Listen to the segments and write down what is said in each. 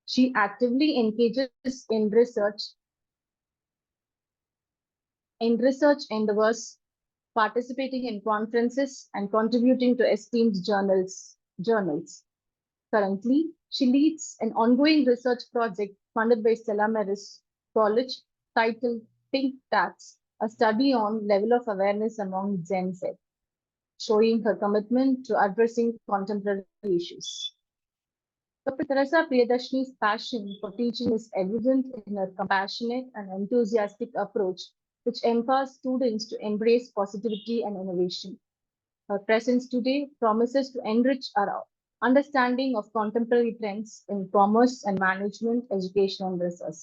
She actively engages in research endeavors, participating in conferences and contributing to esteemed journals. Currently, she leads an ongoing research project funded by Stella College titled Pink Tax, a study on level of awareness among Gen Z, showing her commitment to addressing contemporary issues. Dr. Teresa Priyadarshini's passion for teaching is evident in her compassionate and enthusiastic approach, which empowers students to embrace positivity and innovation. Her presence today promises to enrich our understanding of contemporary trends in commerce and management, education, and research.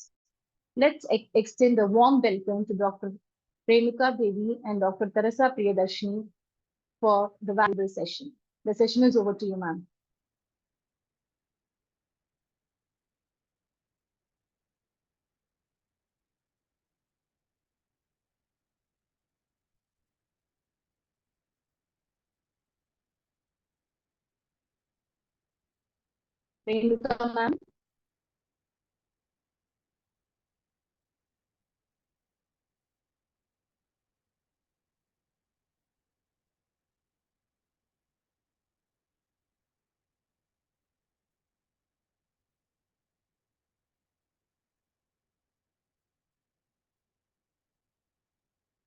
Let's extend a warm welcome to Dr. Premika Devi and Dr. Teresa Priyadarshini for the valuable session. The session is over to you, ma'am. Premika, ma'am.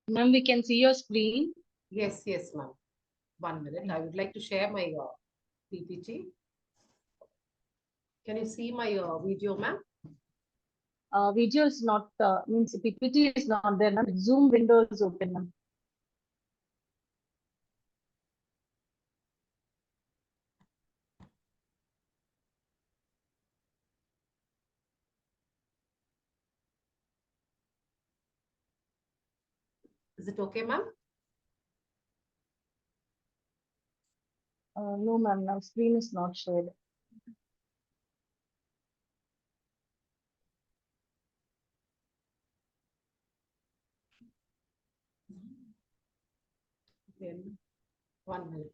Ma'am, we can see your screen. Yes, ma'am. 1 minute. I would like to share my PPT. Can you see my video, ma'am? Video is not, means PPT is not there, ma'am. Zoom window is open, ma'am. Is it okay, ma'am? No, ma'am, now screen is not shared. Then 1 minute.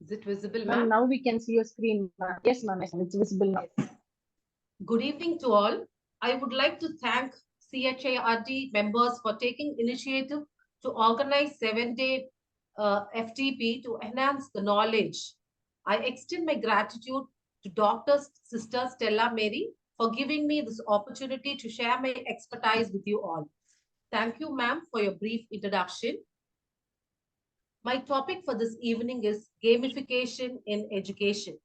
Is it visible, ma'am? Now we can see your screen, ma'am. Yes, ma'am, it's visible now. Yes. Good evening to all. I would like to thank CHIRD members for taking initiative to organize 7-day FTP to enhance the knowledge. I extend my gratitude to Dr. Sister Stella Mary for giving me this opportunity to share my expertise with you all. Thank you, ma'am, for your brief introduction. My topic for this evening is gamification in education.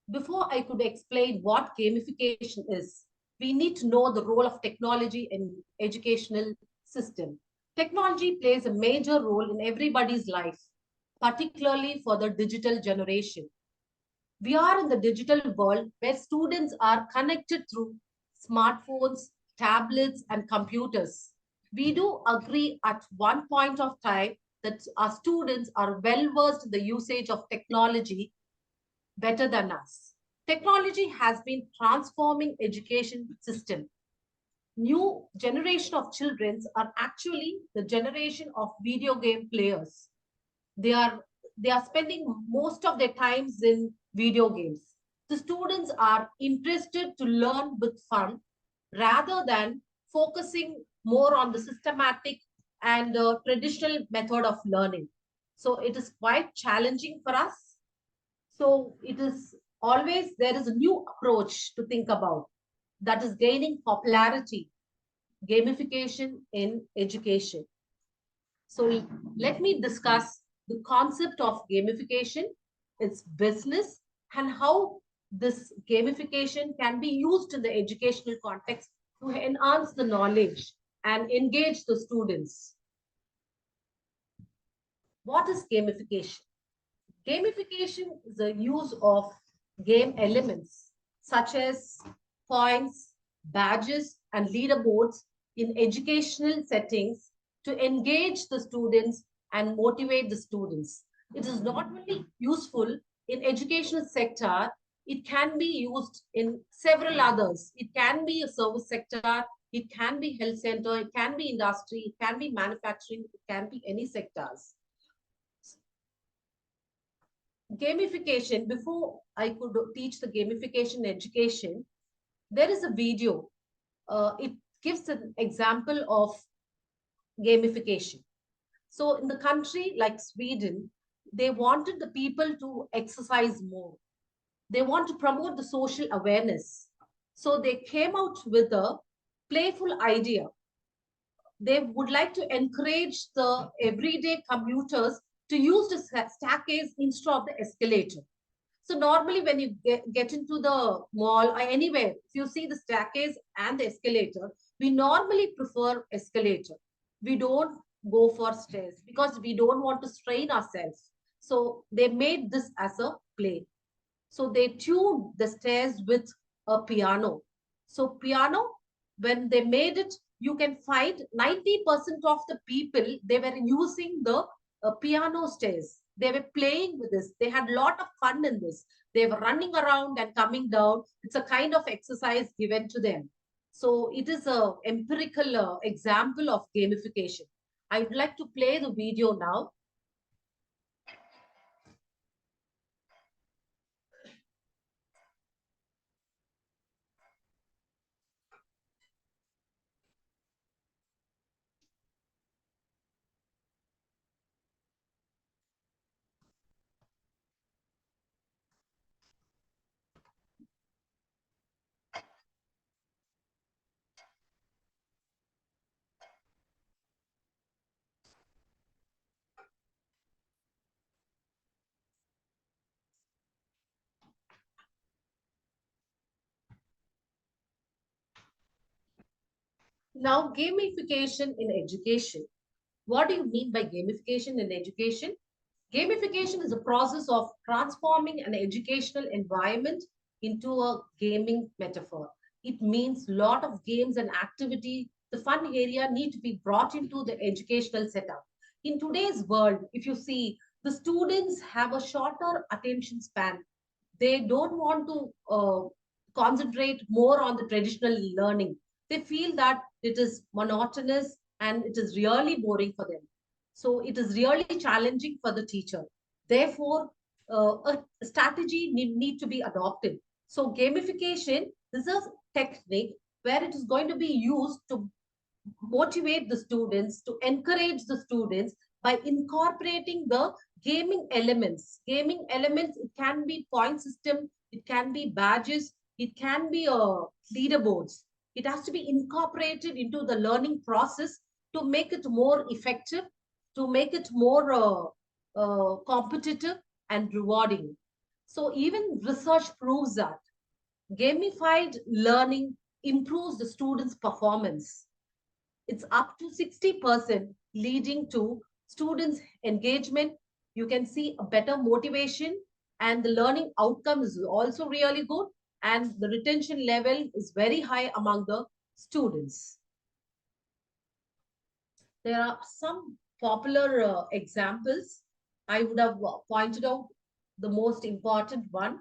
Before I could explain what gamification is, we need to know the role of technology in educational system. Technology plays a major role in everybody's life, particularly for the digital generation. We are in the digital world where students are connected through smartphones, tablets, and computers. We do agree at one point of time that our students are well versed in the usage of technology better than us. Technology has been transforming education system. New generation of children are actually the generation of video game players. They are they are spending most of their times in video games. The students are interested to learn with fun rather than focusing more on the systematic and traditional method of learning. So it is quite challenging for us. So it is always there is a new approach to think about that is gaining popularity, gamification in education. So let me discuss the concept of gamification, its business, and how this gamification can be used in the educational context to enhance the knowledge and engage the students. What is gamification? Gamification is the use of game elements such as points, badges, and leaderboards in educational settings to engage the students and motivate the students. It is not only useful in educational sector, it can be used in several others. It can be a service sector, it can be health center, it can be industry, it can be manufacturing, it can be any sectors. Gamification, before I could teach the gamification education, there is a video. It gives an example of gamification. So in the country like Sweden, they wanted the people to exercise more. They want to promote the social awareness. So they came out with a playful idea. They would like to encourage the everyday commuters to use the staircase instead of the escalator. So normally when you get into the mall or anywhere, if you see the staircase and the escalator, we normally prefer escalator. We don't go for stairs because we don't want to strain ourselves. So they made this as a play. So they tuned the stairs with a piano. So piano, when they made it, you can find 90% of the people, they were using the piano stairs. They were playing with this. They had a lot of fun in this. They were running around and coming down. It's a kind of exercise given to them. So it is a empirical example of gamification. I would like to play the video now. Now, gamification in education. What do you mean by gamification in education? Gamification is a process of transforming an educational environment into a gaming metaphor. It means a lot of games and activity. The fun area need to be brought into the educational setup. In today's world, if you see, the students have a shorter attention span. They don't want to concentrate more on the traditional learning. They feel that it is monotonous and it is really boring for them. So it is really challenging for the teacher. Therefore, a strategy need to be adopted. So gamification is a technique where it is going to be used to motivate the students, to encourage the students by incorporating the gaming elements. Gaming elements, it can be point system, it can be badges, it can be leaderboards. It has to be incorporated into the learning process to make it more effective, to make it more competitive and rewarding. So even research proves that gamified learning improves the students' performance. It's up to 60%, leading to students' engagement. You can see a better motivation, and the learning outcome is also really good, and the retention level is very high among the students. There are some popular examples. I would have pointed out the most important one,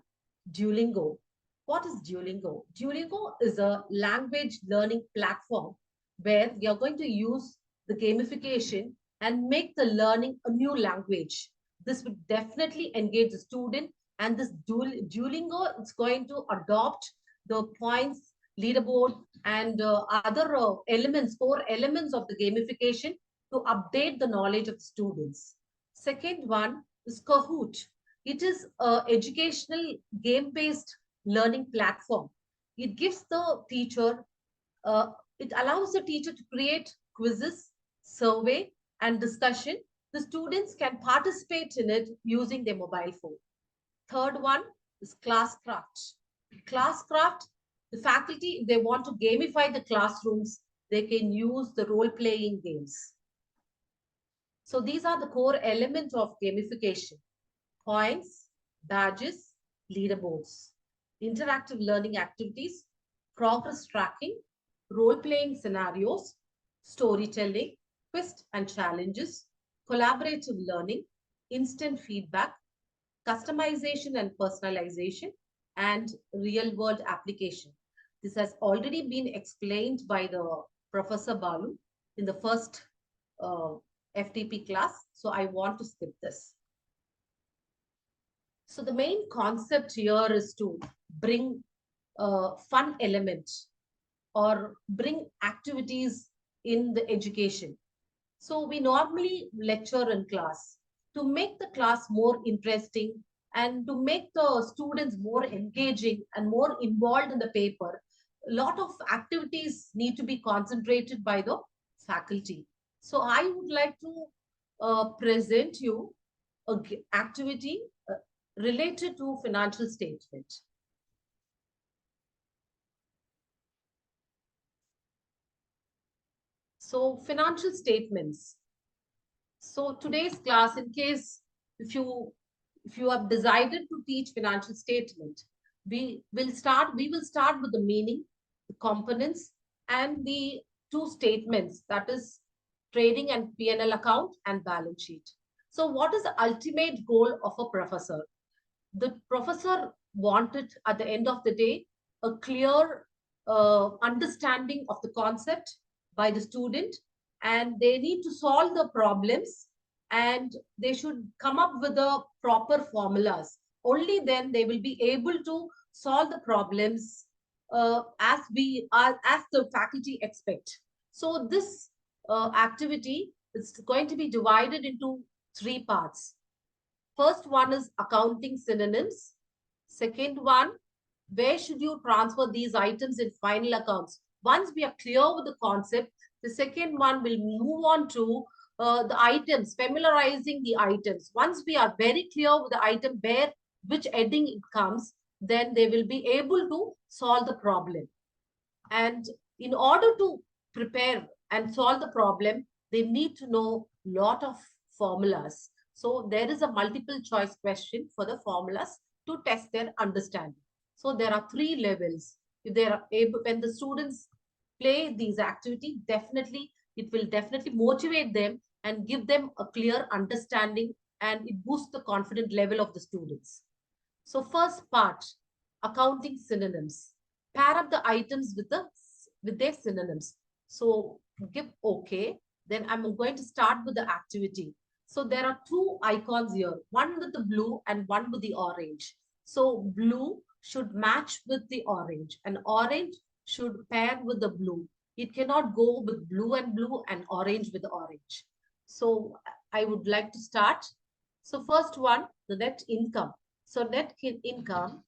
Duolingo. What is Duolingo? Duolingo is a language learning platform where we are going to use the gamification and make the learning a new language. This would definitely engage the student, and this Duolingo is going to adopt the points, leaderboard, and other elements, core elements of the gamification to update the knowledge of students. Second one is Kahoot. It is an educational game-based learning platform. It gives the teacher, it allows the teacher to create quizzes, survey, and discussion. The students can participate in it using their mobile phone. Third one is Classcraft. Classcraft, the faculty, if they want to gamify the classrooms, they can use the role-playing games. So these are the core elements of gamification: points, badges, leaderboards, interactive learning activities, progress tracking, role-playing scenarios, storytelling, quiz and challenges, collaborative learning, instant feedback, customization and personalization, and real-world application. This has already been explained by the Professor Balu in the first uh, FTP class, so I want to skip this. So the main concept here is to bring fun elements or bring activities in the education. So we normally lecture in class to make the class more interesting and to make the students more engaging and more involved in the paper. A lot of activities need to be concentrated by the faculty. So I would like to present you an activity related to financial statement. So financial statements. So today's class, in case if you have decided to teach financial statement, we will start with the meaning, the components, and the two statements, that is trading and P&L account and balance sheet. So what is the ultimate goal of a professor? The professor wanted at the end of the day a clear understanding of the concept by the student, and they need to solve the problems, and they should come up with the proper formulas. Only then they will be able to solve the problems as the faculty expect. So this activity is going to be divided into three parts. First one is accounting synonyms. Second one, where should you transfer these items in final accounts? Once we are clear with the concept, the second one will move on to the items, familiarizing the items. Once we are very clear with the item, where, which heading it comes, then they will be able to solve the problem. And in order to prepare and solve the problem, they need to know a lot of formulas. So there is a multiple choice question for the formulas to test their understanding. So there are three levels. If they are able, when the students play these activities, definitely it will definitely motivate them and give them a clear understanding, and it boosts the confidence level of the students. So first part, accounting synonyms. Pair up the items with their synonyms. So give OK. Then I'm going to start with the activity. So there are two icons here, one with the blue and one with the orange. So blue should match with the orange, and orange should pair with the blue. It cannot go with blue and orange with orange. So I would like to start. So first one, the net income. So net income,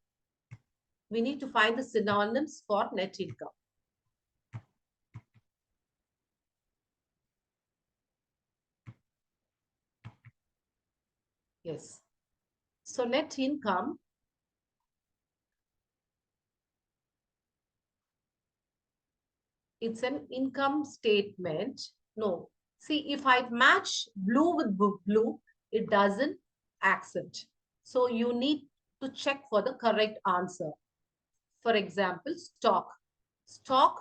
we need to find the synonyms for net income. Yes. So net income, it's an income statement. No. See, if I match blue with blue, it doesn't accept. So you need to check for the correct answer. For example, stock. Stock,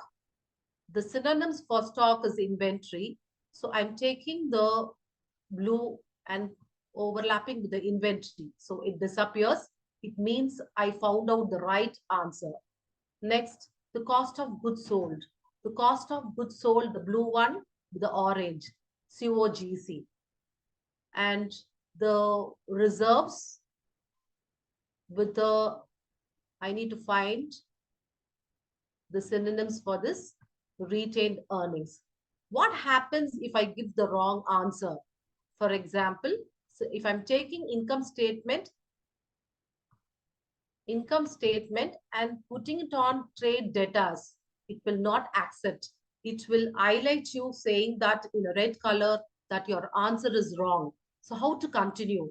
the synonyms for stock is inventory. So I'm taking the blue and overlapping with the inventory. So it disappears. It means I found out the right answer. Next, the cost of goods sold. The cost of goods sold, the blue one with the orange, COGC. And the reserves with the, I need to find the synonyms for this, retained earnings. What happens if I give the wrong answer? For example, so if I'm taking income statement and putting it on trade debtors, it will not accept. It will highlight you saying that in a red color that your answer is wrong. So how to continue?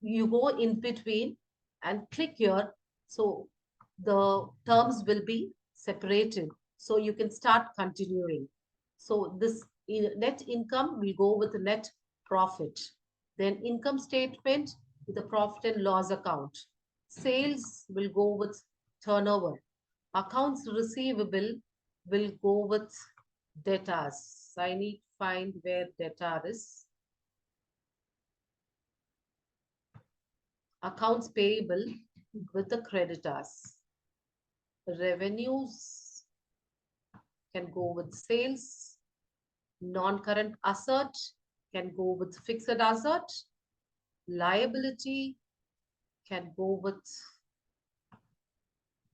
You go in between and click here. So the terms will be separated. So you can start continuing. So this net income will go with the net profit. Then income statement with the profit and loss account. Sales will go with turnover. Accounts receivable will go with debtors. I need to find where debtor is. Accounts payable with the creditors. Revenues can go with sales. Non-current asset can go with fixed asset. Liability can go with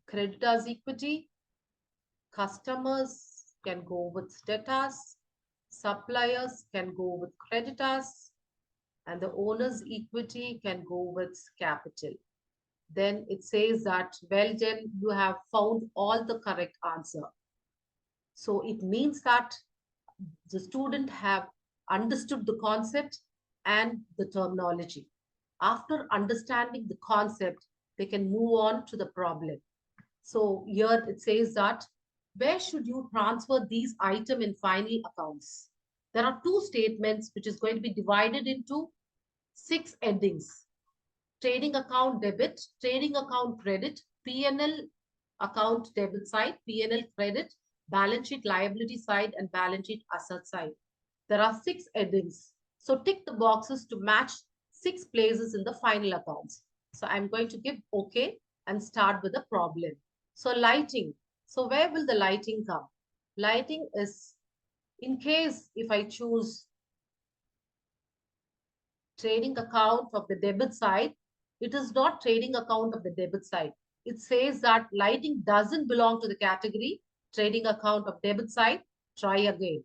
creditors equity. Customers can go with debtors. Suppliers can go with creditors. And the owner's equity can go with capital. Then it says that, well done, you have found all the correct answer. So it means that the student have understood the concept and the terminology. After understanding the concept, they can move on to the problem. So here it says that, where should you transfer these items in final accounts? There are two statements which is going to be divided into 6 headings. Trading account debit, trading account credit, P&L account debit side, P&L credit, balance sheet liability side, and balance sheet asset side. There are 6 headings. So tick the boxes to match 6 places in the final accounts. So I'm going to give OK and start with the problem. So lighting. So where will the lighting come? Lighting is, in case if I choose trading account of the debit side, it is not trading account of the debit side. It says that lighting doesn't belong to the category trading account of debit side. Try again.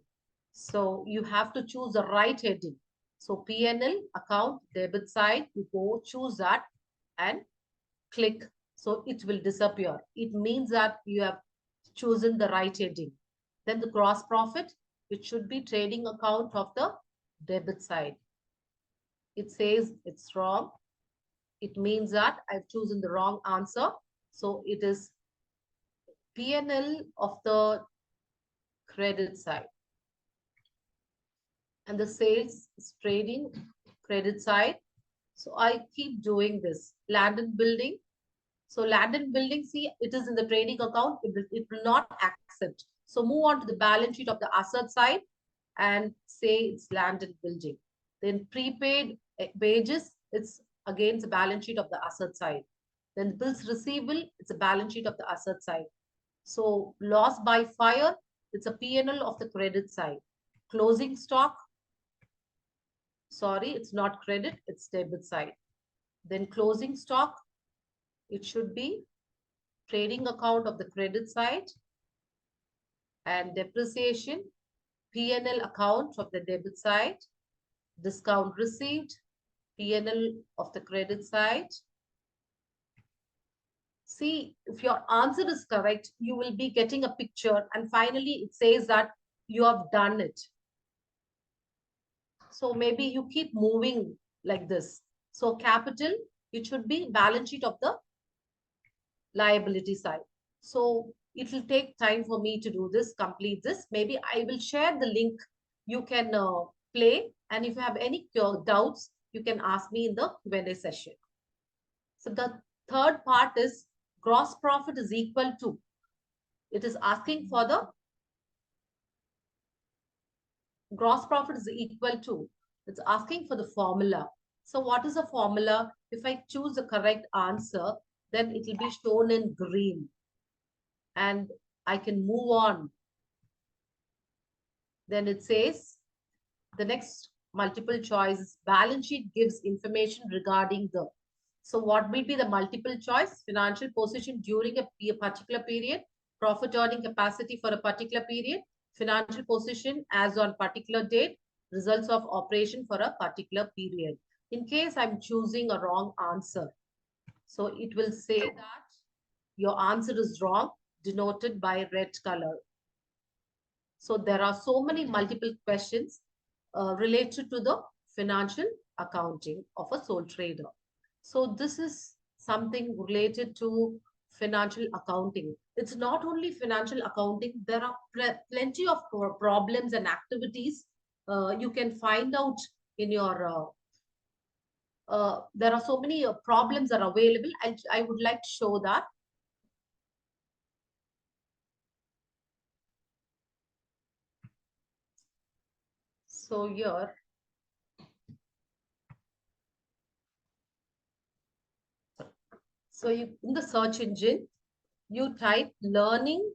So you have to choose the right heading. So P&L account debit side, you go choose that and click. So it will disappear. It means that you have chosen the right heading. Then the gross profit, it should be trading account of the debit side. It says it's wrong. It means that I've chosen the wrong answer. So it is P&L of the credit side. And the sales is trading credit side. So I keep doing this. Land and building. So land and building, see, it is in the trading account. It will not accept. So move on to the balance sheet of the asset side and say it's land and building. Then prepaid wages, it's again the balance sheet of the asset side. Then bills receivable, it's a balance sheet of the asset side. So loss by fire, it's a P&L of the credit side. Closing stock, sorry, it's not credit, it's debit side. Then closing stock, it should be trading account of the credit side. And depreciation, P&L account of the debit side. Discount received, P&L of the credit side. See, if your answer is correct, you will be getting a picture. And finally, it says that you have done it. So maybe you keep moving like this. So capital, it should be balance sheet of the liability side. So it will take time for me to do this, complete this. Maybe I will share the link. You can play. And if you have any doubts, you can ask me in the Q&A session. So the third part is gross profit is equal to. It is asking for the gross profit is equal to. It's asking for the formula. So what is the formula? If I choose the correct answer, then it will be shown in green. And I can move on. Then it says, the next multiple choice is balance sheet gives information regarding the. So what will be the multiple choice? Financial position during a particular period, profit earning capacity for a particular period, financial position as on particular date, results of operation for a particular period. In case I'm choosing a wrong answer, so it will say that your answer is wrong, denoted by red color. So there are so many multiple questions related to the financial accounting of a sole trader. So this is something related to financial accounting. It's not only financial accounting, there are plenty of problems and activities you can find out in your. There are so many problems that are available. I would like to show that. So here, so you in the search engine, you type learning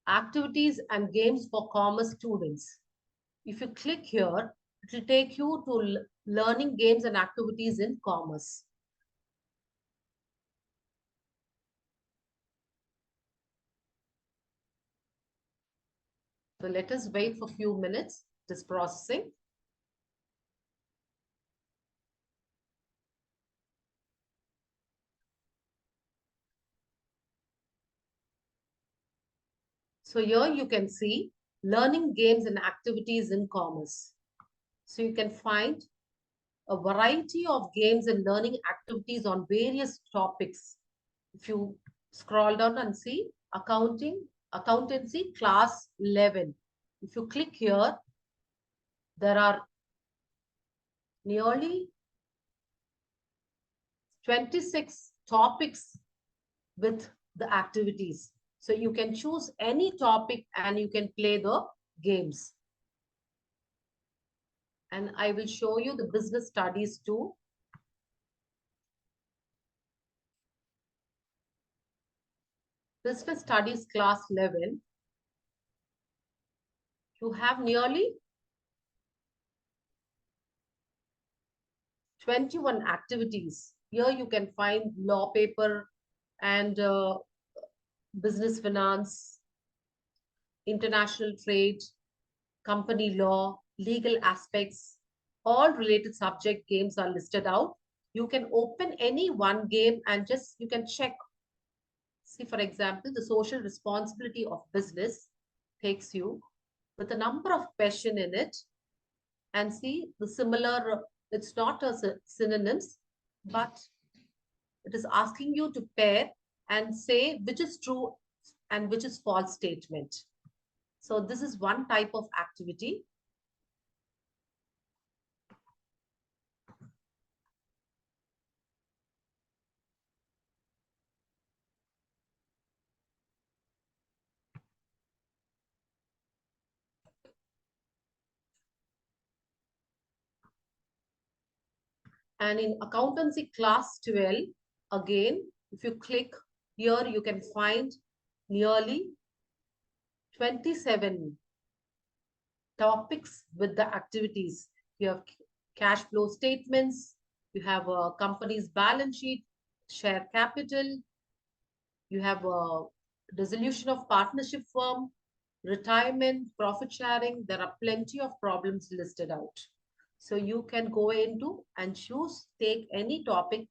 activities and games for commerce students. If you click here, it will take you to learning games and activities in commerce. So let us wait for a few minutes. It is processing. So here you can see learning games and activities in commerce. So you can find a variety of games and learning activities on various topics. If you scroll down and see accountancy class 11. If you click here, there are nearly 26 topics with the activities. So you can choose any topic and you can play the games. And I will show you the business studies too. Business studies class 11. You have nearly 21 activities. Here you can find law paper and business finance, international trade, company law, legal aspects, all related subject games are listed out. You can open any one game and just you can check. See, for example, the social responsibility of business takes you with a number of questions in it and see the similar, it's not a synonyms, but it is asking you to pair and say which is true and which is false statement. So this is one type of activity. And in accountancy class 12, again, if you click here, you can find nearly 27 topics with the activities. You have cash flow statements, you have a company's balance sheet, share capital, you have a dissolution of partnership firm, retirement, profit sharing. There are plenty of problems listed out. So you can go into and choose, take any topic,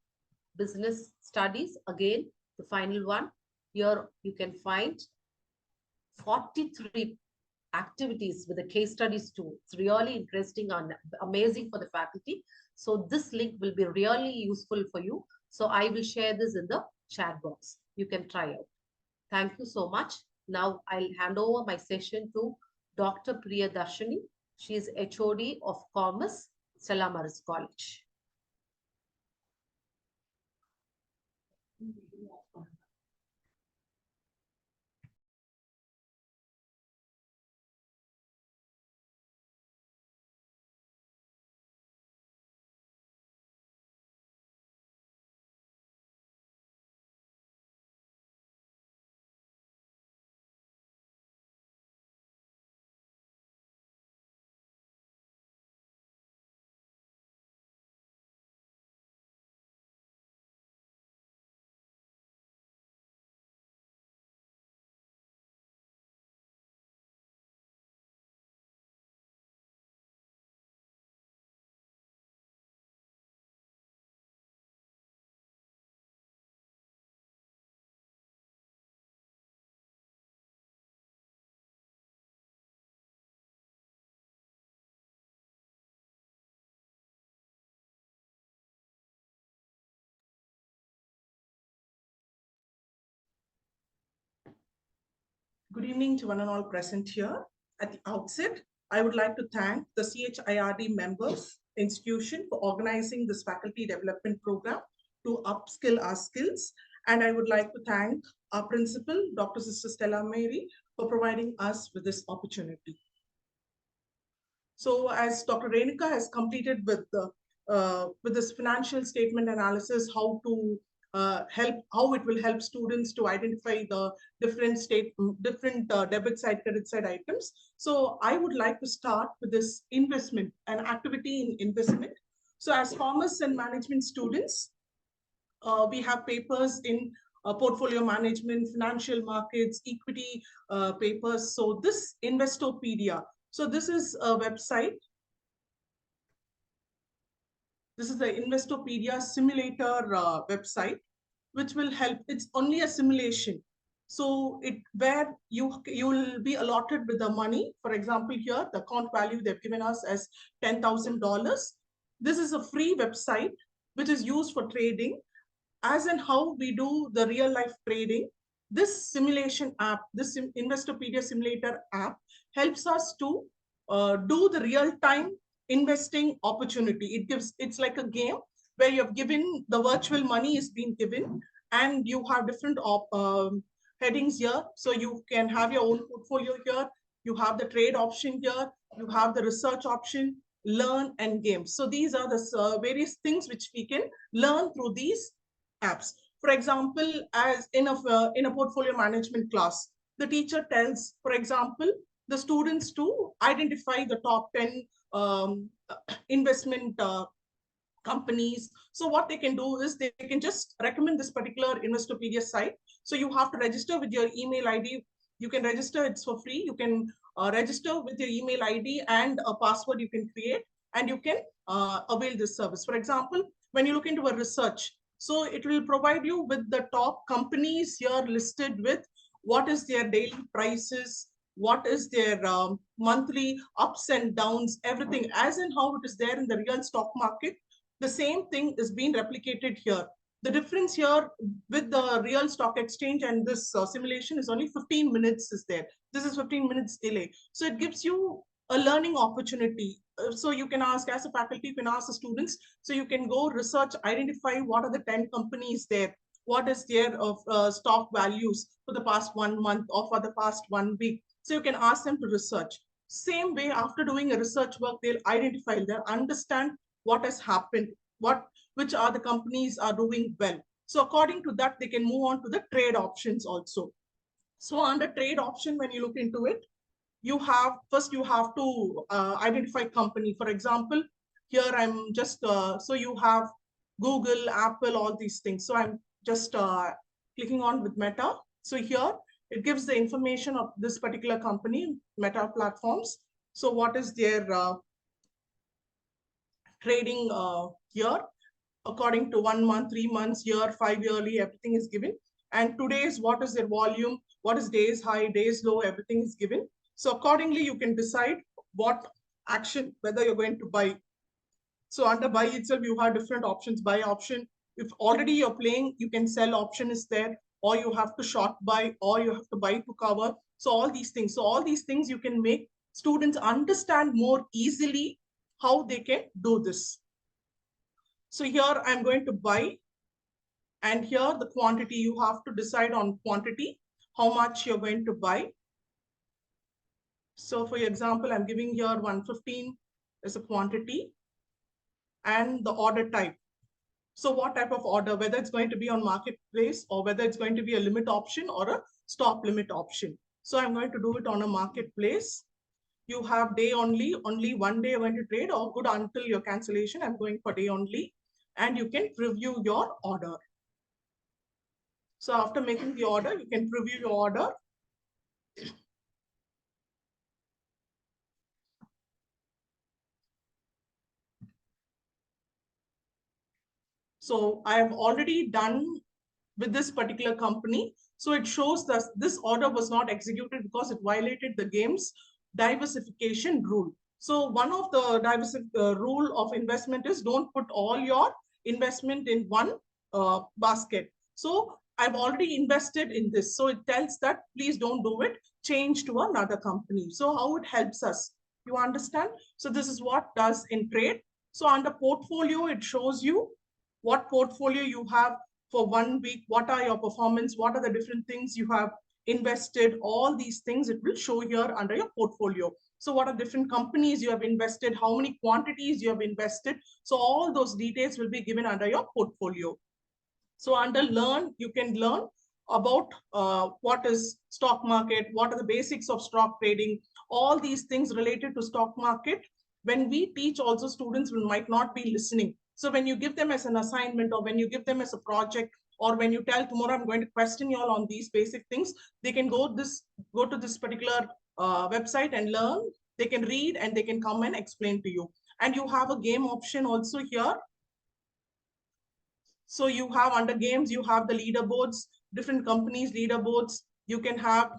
business studies, again, the final one. Here you can find 43 activities with the case studies too. It's really interesting and amazing for the faculty. So this link will be really useful for you. So I will share this in the chat box. You can try out. Thank you so much. Now I'll hand over my session to Dr. Priya Darshini. She is HOD of Commerce, Stella College. evening to one and all present here. At the outset, I would like to thank the CHIRD members institution for organizing this faculty development program to upskill our skills. And I would like to thank our principal, Dr. Sister Stella Mary, for providing us with this opportunity. So as Dr. Renuka has completed with this financial statement analysis, how it will help students to identify the different debit side, credit side items. So I would like to start with this investment, an activity in investment. So as commerce and management students, we have papers in portfolio management, financial markets, equity papers. So this Investopedia. So this is a website. This is the Investopedia simulator website, which will help. It's only a simulation. So where you will be allotted with the money. For example, here the account value they've given us as $10,000. This is a free website which is used for trading. As and how we do the real life trading, this simulation app, this Investopedia simulator app helps us to do the real time investing opportunity. It's like a game where you have given the virtual money is being given, and you have different headings here. So you can have your own portfolio here. You have the trade option here. You have the research option, learn and games. So these are the various things which we can learn through these apps. For example, as in a portfolio management class, the teacher tells, for example, the students to identify the top 10 investment companies. So what they can do is they can just recommend this particular Investopedia site. So you have to register with your email ID. You can register, it's for free. You can register with your email ID and a password you can create, and you can avail this service. For example, when you look into a research, so it will provide you with the top companies here listed with what is their daily prices, what is their monthly ups and downs, everything as and how it is there in the real stock market. The same thing is being replicated here. The difference here with the real stock exchange and this simulation is only 15 minutes is there. This is 15 minutes delay. So it gives you a learning opportunity. So you can ask, as a faculty, you can ask the students. So you can go research, identify what are the 10 companies there, what is their stock values for the past 1 month or for the past 1 week. So you can ask them to research. Same way, after doing a research work, they'll identify, they'll understand what has happened, which are the companies are doing well. So according to that, they can move on to the trade options also. So under trade option, when you look into it, you have to identify company. For example, here I'm just, so you have Google, Apple, all these things. So I'm just clicking on with Meta. So here it gives the information of this particular company, Meta Platforms. So what is their trading year according to 1 month, 3 months, year, 5 yearly, everything is given. And today's, what is their volume, what is days high, days low, everything is given. So accordingly, you can decide what action, whether you're going to buy. So under buy itself, you have different options. Buy option, if already you're playing, you can sell option is there, or you have to short buy, or you have to buy to cover. So all these things. So all these things you can make students understand more easily how they can do this. So here I'm going to buy, and here the quantity, you have to decide on quantity, how much you're going to buy. So for example, I'm giving here 115 as a quantity, and the order type. So what type of order, whether it's going to be on marketplace or whether it's going to be a limit option or a stop limit option. So I'm going to do it on a marketplace. You have day only 1 day you're going to trade, or good until your cancellation. I'm going for day only, and you can preview your order. So after making the order, you can preview your order. So I have already done with this particular company. So it shows that this order was not executed because it violated the game's diversification rule. So one of the rule of investment is don't put all your investment in one basket. So I've already invested in this. So it tells that please don't do it, change to another company. So how it helps us, you understand? So this is what does in trade. So under portfolio, it shows you what portfolio you have for 1 week, what are your performance, what are the different things you have invested, all these things it will show here under your portfolio. So what are different companies you have invested, how many quantities you have invested. So all those details will be given under your portfolio. So under learn, you can learn about what is stock market, what are the basics of stock trading, all these things related to stock market. When we teach also, students will might not be listening. So when you give them as an assignment, or when you give them as a project, or when you tell tomorrow I'm going to question you all on these basic things, they can go to this particular website and learn. They can read and they can come and explain to you. And you have a game option also here. So you have under games, you have the leaderboards, different companies leaderboards. You can have,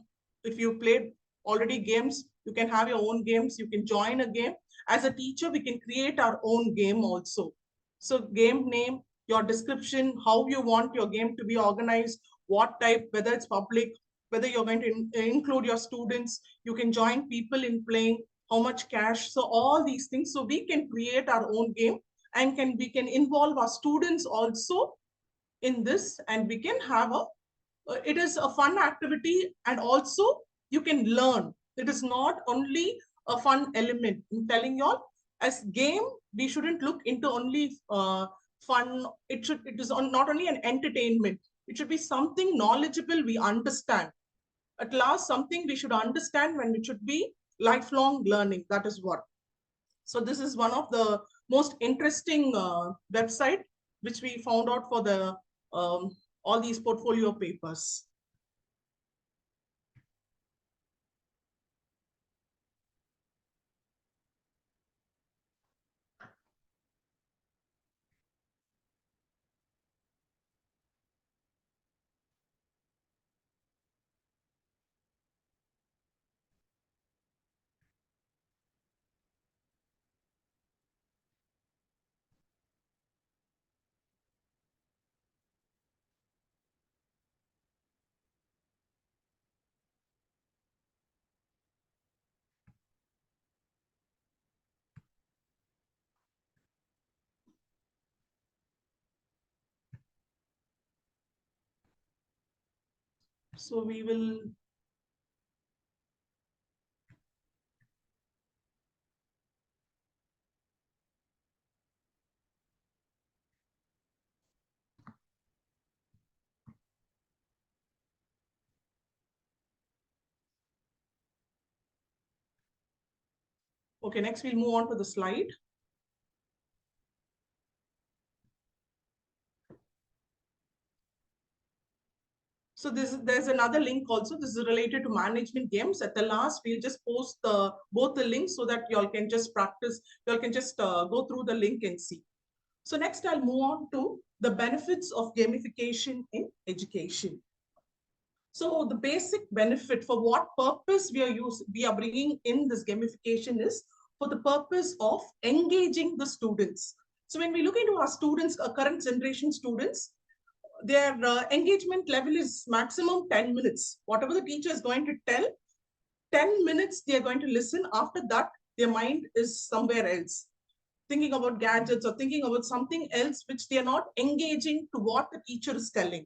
if you played already games, you can have your own games. You can join a game. As a teacher, we can create our own game also. So game name, your description, how you want your game to be organized, what type, whether it's public, whether you're going to include your students, you can join people in playing, how much cash. So all these things. So we can create our own game, and we can involve our students also in this, and we can have it is a fun activity, and also you can learn. It is not only a fun element. In telling you all, as game, we shouldn't look into only fun. It is not only an entertainment. It should be something knowledgeable we understand. At last, something we should understand, when it should be lifelong learning. That is what. So this is one of the most interesting website which we found out for the all these portfolio papers. So we will okay, next we'll move on to the slide. So there's another link also. This is related to management games. At the last, we'll just post both the links so that y'all can just practice. Y'all can just go through the link and see. So next, I'll move on to the benefits of gamification in education. So the basic benefit, for what purpose we are bringing in this gamification, is for the purpose of engaging the students. So when we look into our students, our current generation students, their engagement level is maximum 10 minutes. Whatever the teacher is going to tell, 10 minutes they are going to listen. After that, their mind is somewhere else, thinking about gadgets or thinking about something else which they are not engaging to what the teacher is telling.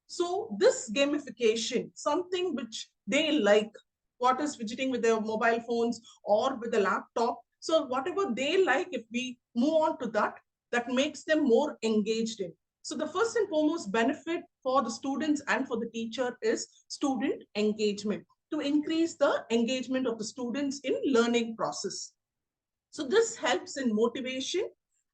So this gamification, something which they like, what is fidgeting with their mobile phones or with the laptop. So whatever they like, if we move on to that, that makes them more engaged in. So the first and foremost benefit for the students and for the teacher is student engagement, to increase the engagement of the students in learning process. So this helps in motivation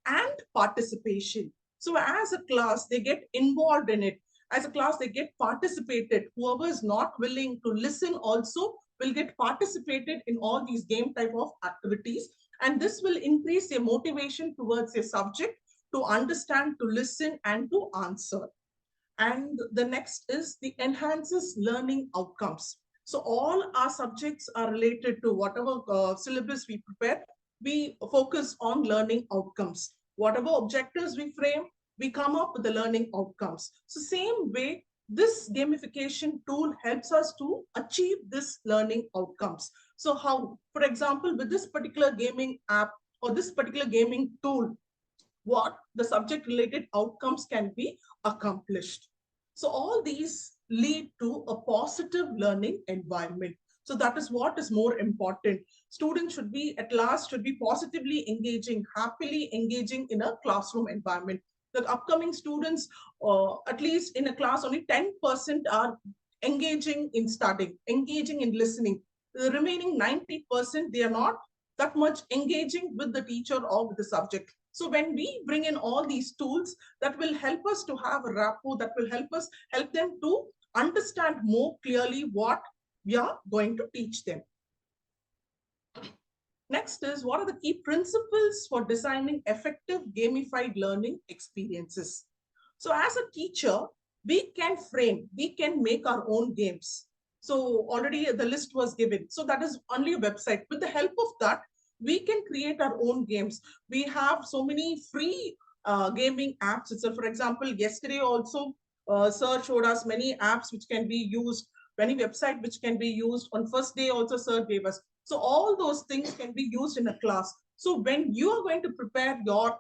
and participation. So as a class, they get involved in it. As a class, they get participated. Whoever is not willing to listen also will get participated in all these game type of activities. And this will increase their motivation towards a subject, to understand, to listen, and to answer. And the next is the enhances learning outcomes. So all our subjects are related to whatever syllabus we prepare. We focus on learning outcomes. Whatever objectives we frame, we come up with the learning outcomes. So same way, this gamification tool helps us to achieve this learning outcomes. So how, for example, with this particular gaming app or this particular gaming tool, what the subject related outcomes can be accomplished. So all these lead to a positive learning environment. So that is what is more important. Students should be, at last, should be positively engaging, happily engaging in a classroom environment. The upcoming students, at least in a class, only 10% are engaging in studying, engaging in listening. The remaining 90%, they are not that much engaging with the teacher or with the subject. So when we bring in all these tools, that will help us to have a rapport, that will help them to understand more clearly what we are going to teach them. Next is, what are the key principles for designing effective gamified learning experiences? So as a teacher, we can make our own games. So already the list was given. So that is only a website. With the help of that, we can create our own games. We have so many free gaming apps. So for example, yesterday also, Sir showed us many apps which can be used, many website which can be used. On first day also, Sir gave us. So all those things can be used in a class. So when you are going to prepare your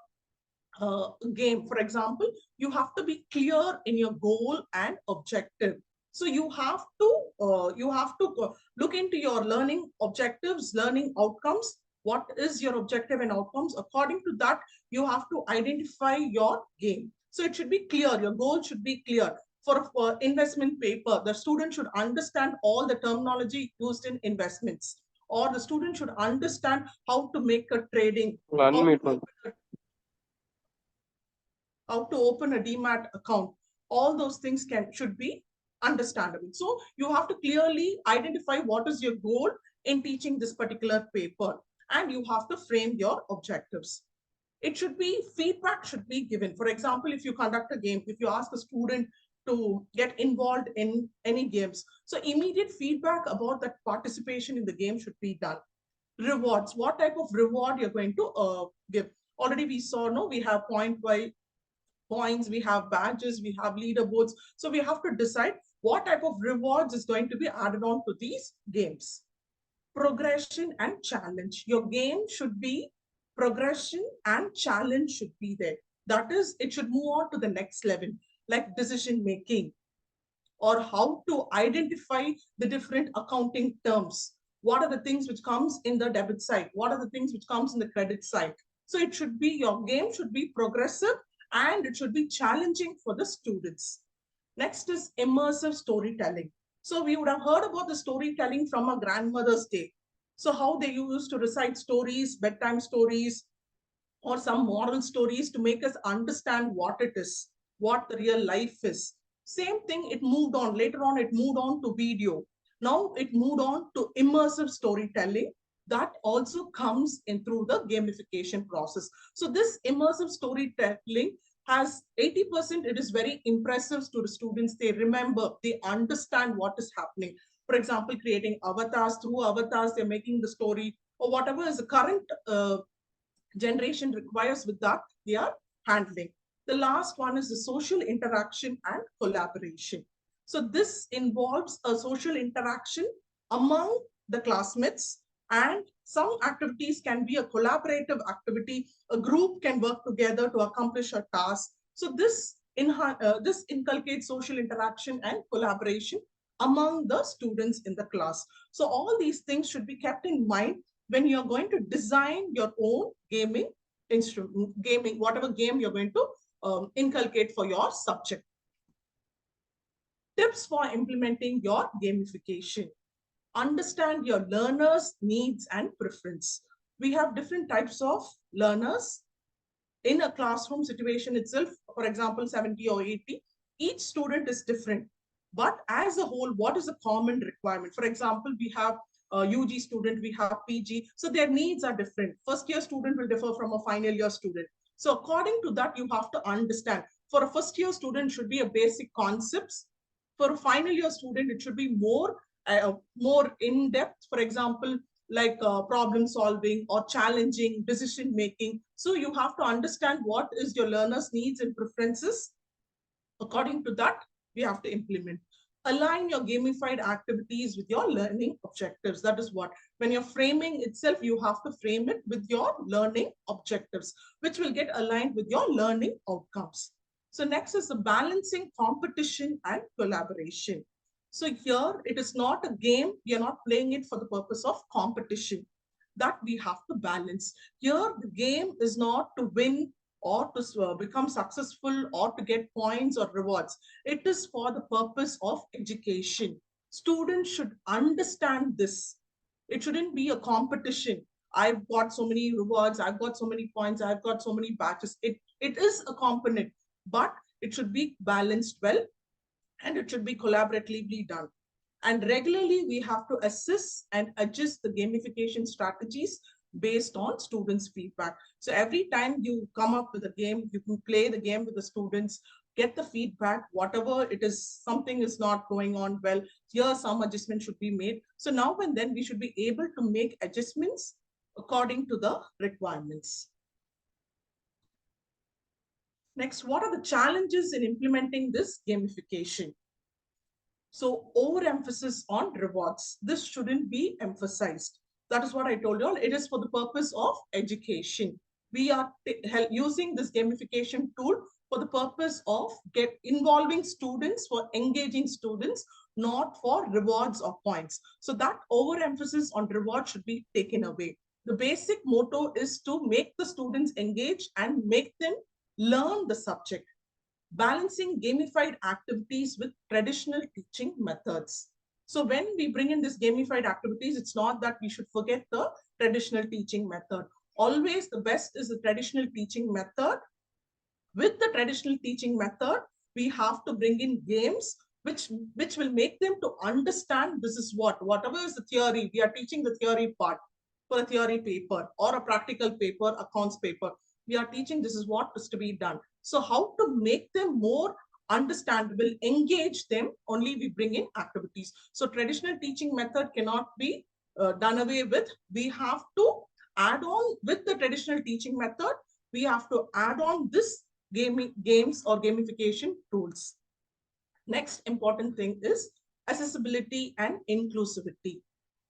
game, for example, you have to be clear in your goal and objective. So you have to look into your learning objectives, learning outcomes. What is your objective and outcomes? According to that, you have to identify your game. So it should be clear. Your goal should be clear. For investment paper, the student should understand all the terminology used in investments, or the student should understand how to make a trading, how to open a demat account. All those things should be understandable. So you have to clearly identify what is your goal in teaching this particular paper, and you have to frame your objectives. It should be, feedback should be given. For example, if you conduct a game, if you ask a student to get involved in any games, so immediate feedback about that participation in the game should be done. Rewards, what type of reward you're going to give. Already we saw, no, we have points, we have badges, we have leaderboards. So we have to decide what type of rewards is going to be added on to these games. Progression and challenge. Your game should be progression and challenge should be there. That is, it should move on to the next level, like decision making, or how to identify the different accounting terms. What are the things which comes in the debit side? What are the things which comes in the credit side? So it should be, your game should be progressive and it should be challenging for the students. Next is immersive storytelling. So we would have heard about the storytelling from our grandmother's day. So how they used to recite stories, bedtime stories, or some moral stories to make us understand what it is, what the real life is. Same thing, it moved on. Later on, it moved on to video. Now it moved on to immersive storytelling. That also comes in through the gamification process. So this immersive storytelling has 80%, it is very impressive to the students. They remember, they understand what is happening. For example, creating avatars. Through avatars, they're making the story, or whatever is the current generation requires, with that they are handling. The last one is the social interaction and collaboration. So this involves a social interaction among the classmates, and some activities can be a collaborative activity. A group can work together to accomplish a task. So this inculcates social interaction and collaboration among the students in the class. So all these things should be kept in mind when you're going to design your own gaming instrument, whatever game you're going to inculcate for your subject. Tips for implementing your gamification. Understand your learners' needs and preference. We have different types of learners in a classroom situation itself. For example, 70 or 80, each student is different. But as a whole, what is a common requirement? For example, we have UG student, we have PG. So their needs are different. First year student will differ from a final year student. So according to that, you have to understand. For a first year student, should be a basic concepts. For a final year student, it should be more in depth. For example, like problem solving or challenging decision making. So you have to understand what is your learner's needs and preferences. According to that, we have to implement. Align your gamified activities with your learning objectives. That is what, when you're framing itself, you have to frame it with your learning objectives, which will get aligned with your learning outcomes. So next is the balancing competition and collaboration. So here it is not a game. We are not playing it for the purpose of competition. That we have to balance. Here the game is not to win or to become successful or to get points or rewards. It is for the purpose of education. Students should understand this. It shouldn't be a competition. I've got so many rewards, I've got so many points, I've got so many batches. It is a component, but it should be balanced well, and it should be collaboratively done. And regularly, we have to assess and adjust the gamification strategies based on students' feedback. So every time you come up with a game, you can play the game with the students, get the feedback, whatever it is, something is not going on well, here some adjustment should be made. So now and then we should be able to make adjustments according to the requirements. Next, what are the challenges in implementing this gamification? So overemphasis on rewards. This shouldn't be emphasized. That is what I told you all. It is for the purpose of education. We are using this gamification tool for the purpose of involving students, for engaging students, not for rewards or points. So that overemphasis on reward should be taken away. The basic motto is to make the students engage and make them learn the subject. Balancing gamified activities with traditional teaching methods. So when we bring in this gamified activities, it's not that we should forget the traditional teaching method. Always the best is the traditional teaching method. With the traditional teaching method, we have to bring in games which will make them to understand this is whatever is the theory, we are teaching the theory part for a theory paper or a practical paper, accounts paper. We are teaching this is what is to be done. So how to make them more understandable, engage them, only we bring in activities. So traditional teaching method cannot be done away with. We have to add on with the traditional teaching method. We have to add on this games or gamification tools. Next important thing is accessibility and inclusivity.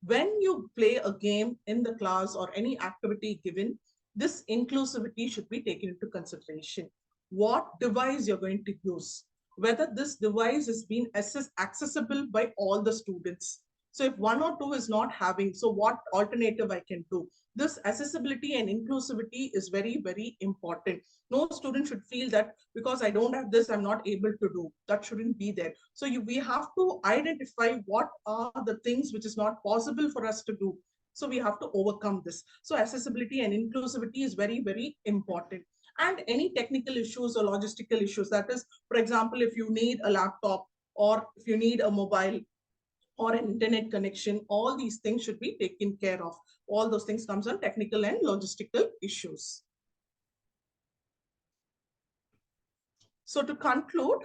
When you play a game in the class or any activity given, this inclusivity should be taken into consideration. What device you're going to use, whether this device is being accessible by all the students. So if one or two is not having, so what alternative I can do? This accessibility and inclusivity is very, very important. No student should feel that because I don't have this, I'm not able to do. That shouldn't be there. So we have to identify what are the things which is not possible for us to do. So we have to overcome this. So accessibility and inclusivity is very, very important. And any technical issues or logistical issues, that is, for example, if you need a laptop or if you need a mobile or an internet connection, all these things should be taken care of. All those things comes on technical and logistical issues. So to conclude,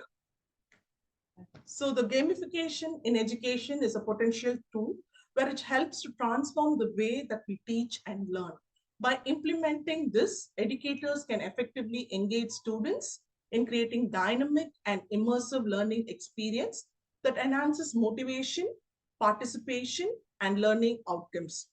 so the gamification in education is a potential tool where it helps to transform the way that we teach and learn. By implementing this, educators can effectively engage students in creating dynamic and immersive learning experience that enhances motivation, participation, and learning outcomes.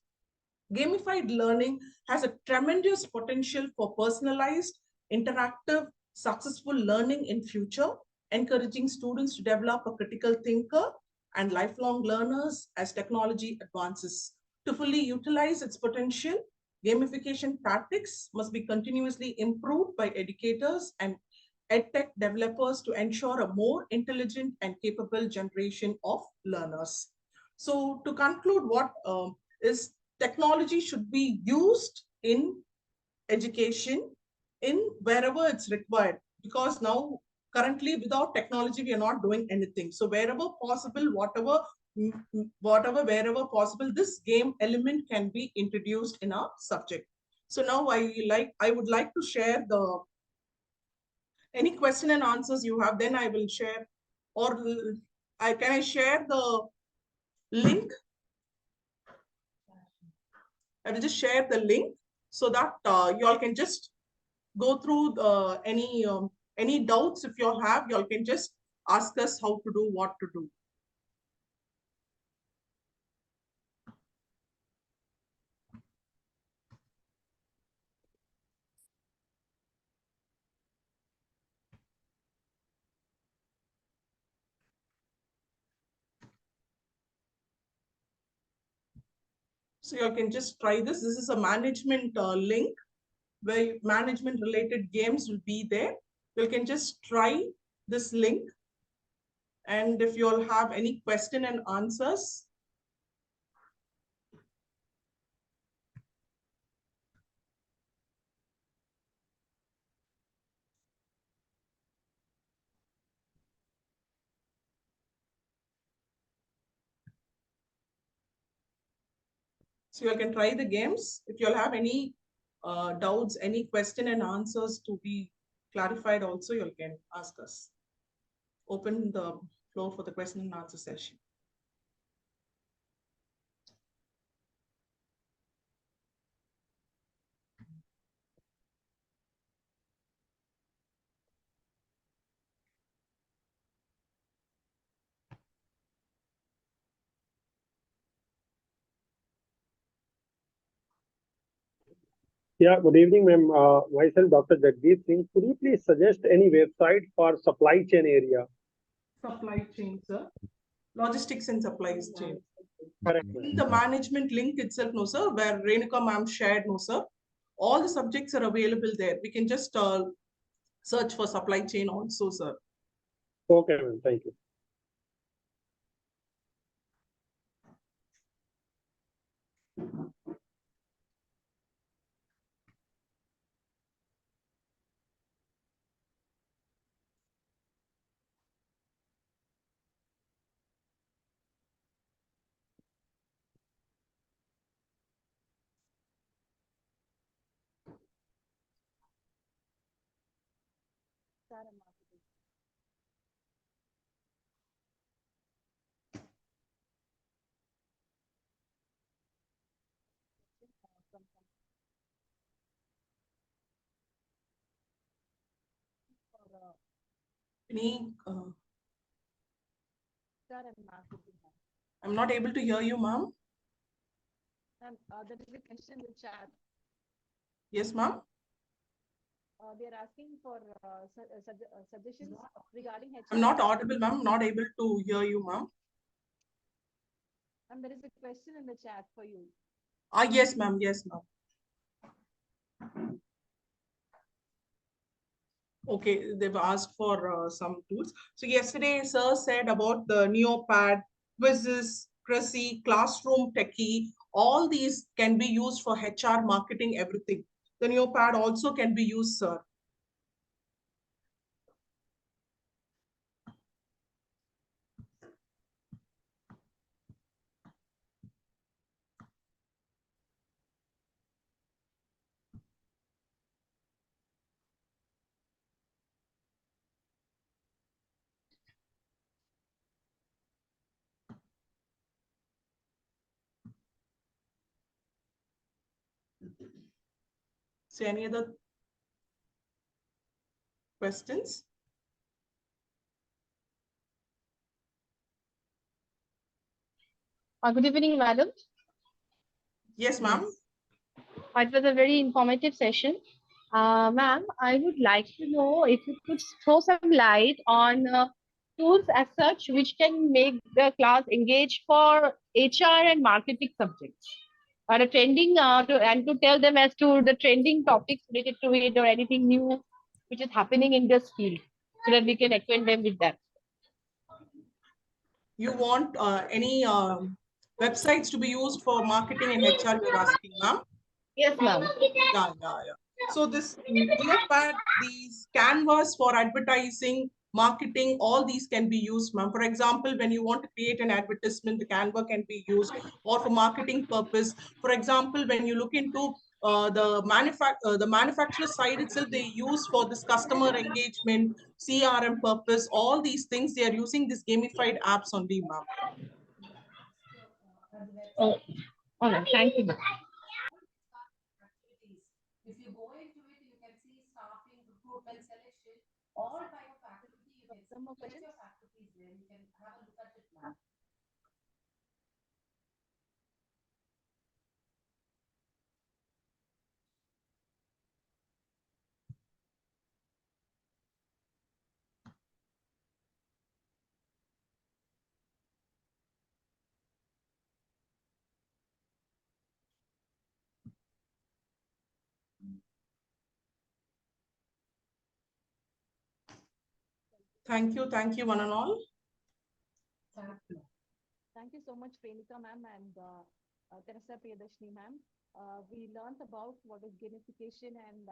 Gamified learning has a tremendous potential for personalized, interactive, successful learning in future, encouraging students to develop a critical thinker and lifelong learners as technology advances. To fully utilize its potential, gamification tactics must be continuously improved by educators and edtech developers to ensure a more intelligent and capable generation of learners. So to conclude, what is technology should be used in education in wherever it's required, because now currently without technology we are not doing anything. So wherever possible, wherever possible, this game element can be introduced in our subject. So now I would like to share the any question and answers you have, then I will share, or can I share the link? I will just share the link so that you all can just go through any doubts if you all have. You all can just ask us how to do, what to do. So you can just try this. This is a management link where management related games will be there. You can just try this link. And if you all have any question and answers, so you all can try the games. If you all have any doubts, any question and answers to be clarified also, you all can ask us. Open the floor for the question and answer session. Yeah, good evening, ma'am. Myself, Dr. Jagdeep Singh. Could you please suggest any website for supply chain area? Supply chain, sir. Logistics and supplies chain. Correct, In ma'am. the management link itself, no, sir, where Renuka ma'am shared, no, sir. All the subjects are available there. We can just search for supply chain also, sir. Okay, ma'am. Thank you. Any, I'm not able to hear you, ma'am. There is a question in the chat. Yes, ma'am. They are asking for suggestions regarding HR. I'm not audible, ma'am. Not able to hear you, ma'am. And there is a question in the chat for you. Yes, ma'am. Yes, ma'am. Okay, they've asked for some tools. So yesterday, sir said about the Neopad, quizzes, Cressy, classroom techie. All these can be used for HR, marketing, everything. The Neopad also can be used, sir. So any other questions? Good evening, madam. Yes, ma'am. It was a very informative session. Ma'am, I would like to know if you could throw some light on tools as such which can make the class engage for HR and marketing subjects. Or a trending and to tell them as to the trending topics related to it or anything new which is happening in this field so that we can acquaint them with that. You want any websites to be used for marketing and HR, you're asking, ma'am? Yes, ma'am. Yeah. So this Neopad, these canvas for advertising, marketing, all these can be used, ma'am. For example, when you want to create an advertisement, the Canva can be used, or for marketing purpose. For example, when you look into the manufacturer side itself, they use for this customer engagement, CRM purpose, all these things, they are using these gamified apps only, ma'am. Oh, all right. Thank you, ma'am. If you go into it, you can see staffing, recruitment, selection, all type of activity you can see. some more questions? Thank you, one and all. Thank you so much, Renika ma'am and Teresa Priyadashni ma'am. We learned about what is gamification and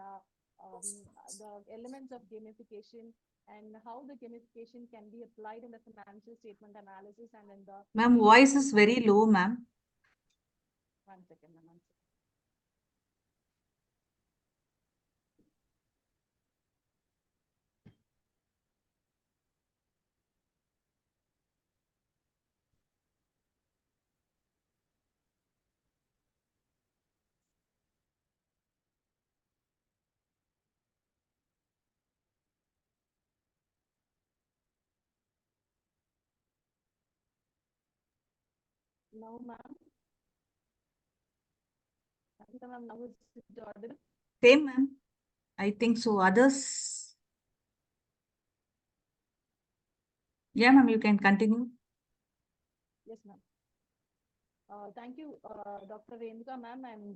the elements of gamification and how the gamification can be applied in the financial statement analysis and in the... Ma'am, voice is very low, ma'am. One second, ma'am. One second. No, ma'am. Ma'am, now is it audible? Same, ma'am. I think so. Others? Yeah, ma'am, you can continue. Yes, ma'am. Thank you, Dr. Renuka ma'am and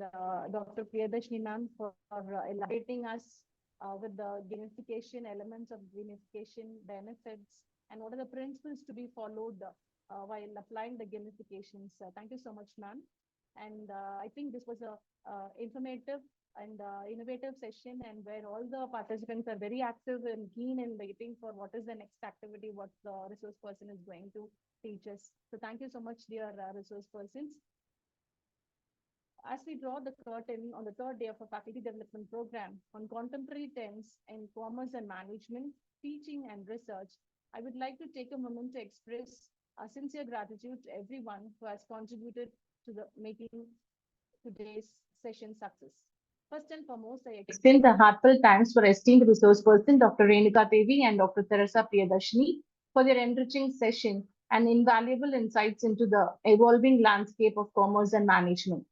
Dr. Priyadashni ma'am for elaborating us with the gamification elements of gamification benefits and what are the principles to be followed while applying the gamifications. Thank you so much, ma'am. And I think this was a informative and innovative session and where all the participants are very active and keen in waiting for what is the next activity, what the resource person is going to teach us. So thank you so much, dear resource persons. As we draw the curtain on the third day of a faculty development program on contemporary trends in commerce and management, teaching and research, I would like to take a moment to express our sincere gratitude to everyone who has contributed to the making today's session success. First and foremost, I extend the heartfelt thanks for esteemed resource person, Dr. Renuka Devi and Dr. Teresa Priyadashni for their enriching session and invaluable insights into the evolving landscape of commerce and management,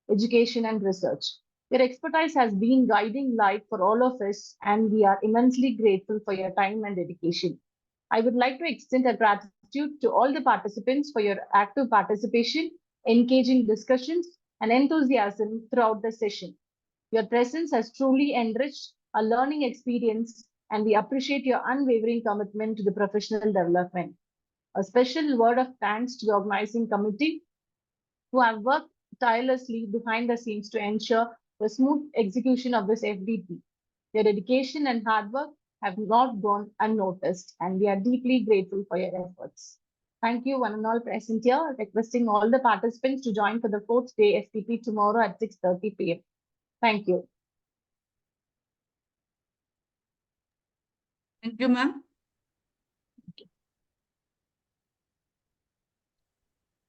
education and research. Your expertise has been guiding light for all of us, and we are immensely grateful for your time and dedication. I would like to extend a gratitude to all the participants for your active participation, engaging discussions, and enthusiasm throughout the session. Your presence has truly enriched our learning experience, and we appreciate your unwavering commitment to the professional development. A special word of thanks to the organizing committee who have worked tirelessly behind the scenes to ensure the smooth execution of this FDP. Your dedication and hard work have not gone unnoticed, and we are deeply grateful for your efforts. Thank you, one and all present here, requesting all the participants to join for the fourth day FDP tomorrow at 6:30 p.m. Thank you. Thank you, ma'am.